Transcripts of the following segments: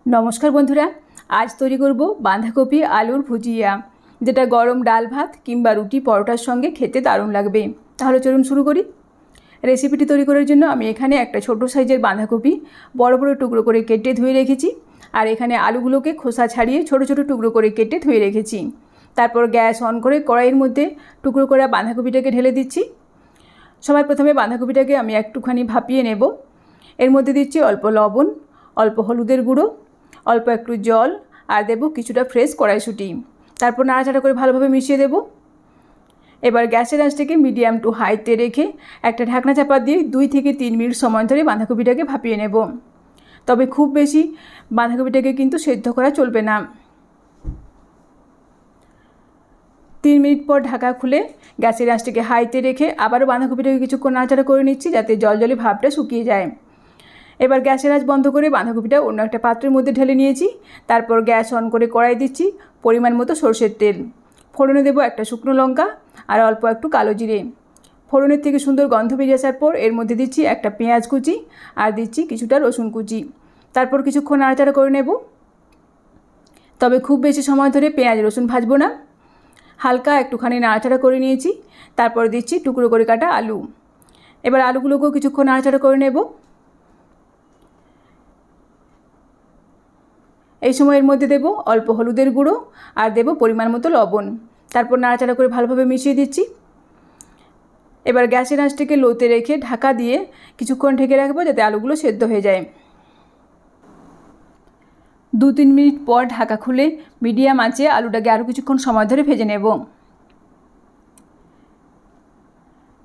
नमस्कार बंधुरा आज तैरी करब बाँधाकपि आलुर भुजिया जेटा गरम डाल भात किंबा रुटी परोटार संगे खेते दारुण लागबे। ताहले चलुन शुरू करी। रेसिपिटी तैरी करार जन्य आमि एखाने एकटा छोटो साइजेर बाँधाकपि बड़ बड़ टुकरो करे केटे धुए रेखेछि और एखाने आलुगुलोके खोसा छाड़िए छोटो छोटो टुकरो करे केटे धुए रेखेछि। तारपर ग्यास अन करे कड़ाइर मध्ये टुकरो करा बाँधाकपिटाके ढेले दिচ্ছি। सबार प्रथमे बाँधाकपिटाके आमि एकटुखानि भापिए नेब। एर मध्ये दिচ্ছি अल्प लवण, अल्प हलुदेर गुঁড়ো, अल्प एकटू जल और देव किछुटा फ्रेश कड़ाईशुटी। तारपर नाड़ाचाड़ा करे भालोभाबे मिशिए देव। एबार ग्यासेर आँचटाके मिडियाम टू हाईते रेखे एकटा ढाकना चापा दिए 2 থেকে 3 मिनट समय धरे बाँधाकपिटाके भापिए नेब। तबे खूब बेशी बाँधाकपिटाके किन्तु सेদ্ধ करा चलबे ना। 3 मिनट पर ढाका खुले ग्यासेर आँचटाके हाईते रेखे आबारो बाँधाकपिटाके किछुक्षण नाड़ाचाड़ा करे निচ্ছি जाते जलजले भाबटा शुकिয়ে যায়। एबार ग्यासेर आँच बंद करे बाँधाकपिटा अन्य एकटा पात्रेर मধ্যে ढेले निয়েছি। तारपर ग्यास अन करे कड़ाई दिচ্ছি परिमाण मतो सर्षेर तेल। फोड़ने देव एकटा शुकनो लंका और अल्प एकटू कालो जिरे। फोड़नेर थेके सुंदर गन्ध बेरिये आसार पर एर मধ্যে दिচ্ছি एकटा पेঁয়াজ कुचि और दिচ্ছি किछुटा रसुन कुचि। तारपर किछुक्षण नाड़ाचाड़ा करे नेब। तबे खूब बेशी समय धरे पेঁয়াজ रसुन भाजबो ना, हालका एकटूखानी नाड़ाचाड़ा करे निয়েছি। तारपर दिচ্ছি टुकरो करे काटा आलू। एबार आलुगुलोकेও किछुक्षण नाड़ाचाड़ा करे नेब। এই সময়ের মধ্যে দেব অল্প হলুদের গুঁড়ো আর দেব পরিমাণ মতো লবণ। তারপর নাড়াচাড়া করে ভালোভাবে মিশিয়ে দিচ্ছি। এবার গ্যাসের আঁচটাকে লোতে রেখে ঢাকা দিয়ে কিছুক্ষণ ঢেকে রাখবো যাতে আলুগুলো সেদ্ধ হয়ে যায়। 2-3 মিনিট পর ঢাকা খুলে মিডিয়াম আঁচে আলুটাকে আরও কিছুক্ষণ সময় ধরে ভেজে নেব।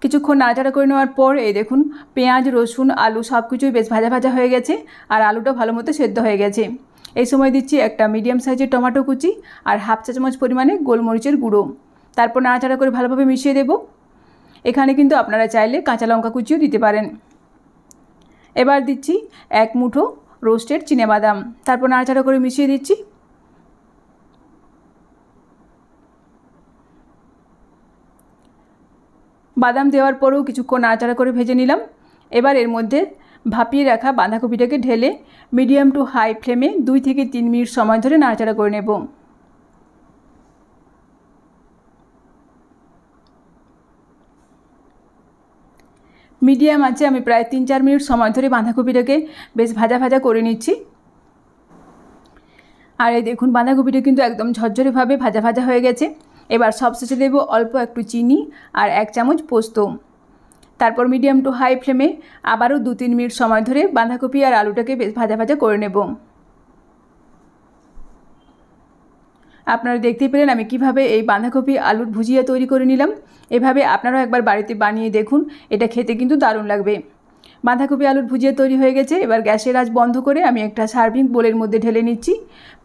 কিছুক্ষণ নাড়াচাড়া করে নেওয়ার পর এই দেখুন পেঁয়াজ রসুন আলু সব কিছুই বেশ ভাজা ভাজা হয়ে গেছে আর আলুটা ভালো মতো সেদ্ধ হয়ে গেছে। এই সময় দিচ্ছি একটা মিডিয়াম সাইজের টমেটো কুচি আর হাফ চা চামচ পরিমাণে গোলমরিচের গুঁড়ো। তারপর নাড়াচাড়া করে ভালোভাবে মিশিয়ে দেব। এখানে কিন্তু আপনারা চাইলে কাঁচা লঙ্কা কুচিও দিতে পারেন। এবার দিচ্ছি 1 মুঠো রোস্টেড চিনেবাদাম। তারপর নাড়াচাড়া করে মিশিয়ে দিচ্ছি। বাদাম দেওয়ার পরেও কিছুক্ষণ নাড়াচাড়া করে ভেজে নিলাম। এবার এর মধ্যে ভাপিয়ে রাখা বাঁধাকপিটাকে ঢেলে মিডিয়াম টু হাই ফ্লেমে 2 থেকে 3 মিনিট সময় ধরে নাড়াচাড়া করে নেব। মিডিয়াম আছে আমি প্রায় 3-4 মিনিট সময় ধরে বাঁধাকপিটাকে বেশ ভাজা ভাজা করে নিচ্ছি। আর এই দেখুন বাঁধাকপিটা কিন্তু একদম ঝরঝরেভাবে ভাজা ভাজা হয়ে গেছে। এবার সবশেষে দেব অল্প একটু চিনি আর 1 চামচ পোস্ত। তারপর মিডিয়াম টু হাই ফ্লেমে আবারও 2-3 মিনিট সময় ধরে বাঁধাকপি আর আলুটাকে বেশ ভাজা ভাজা করে নেব। আপনারা দেখতেই পেলেন আমি কিভাবে এই বাঁধাকপি আলুর ভুজিয়া তৈরি করে নিলাম। এভাবে আপনারাও একবার বাড়িতে বানিয়ে দেখুন, এটা খেতে কিন্তু দারুণ লাগবে। বাঁধাকপি আলুর ভুজিয়া তৈরি হয়ে গেছে। এবার গ্যাসের আঁচ বন্ধ করে আমি একটা সার্ভিং বোলের মধ্যে ঢেলে নিচ্ছি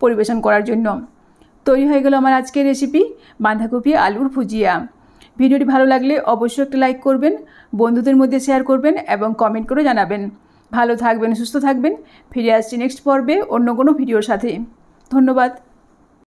পরিবেশন করার জন্য। তৈরি হয়ে গেল আমার আজকের রেসিপি বাঁধাকপি আলুর ভুজিয়া। ভিডিওটি ভালো লাগলে অবশ্যই একটা লাইক করবেন, বন্ধুদের মধ্যে শেয়ার করবেন এবং কমেন্ট করে জানাবেন। ভালো থাকবেন, সুস্থ থাকবেন। ফিরে আসছি নেক্সট পর্বে অন্য কোনো ভিডিওর সাথে। ধন্যবাদ।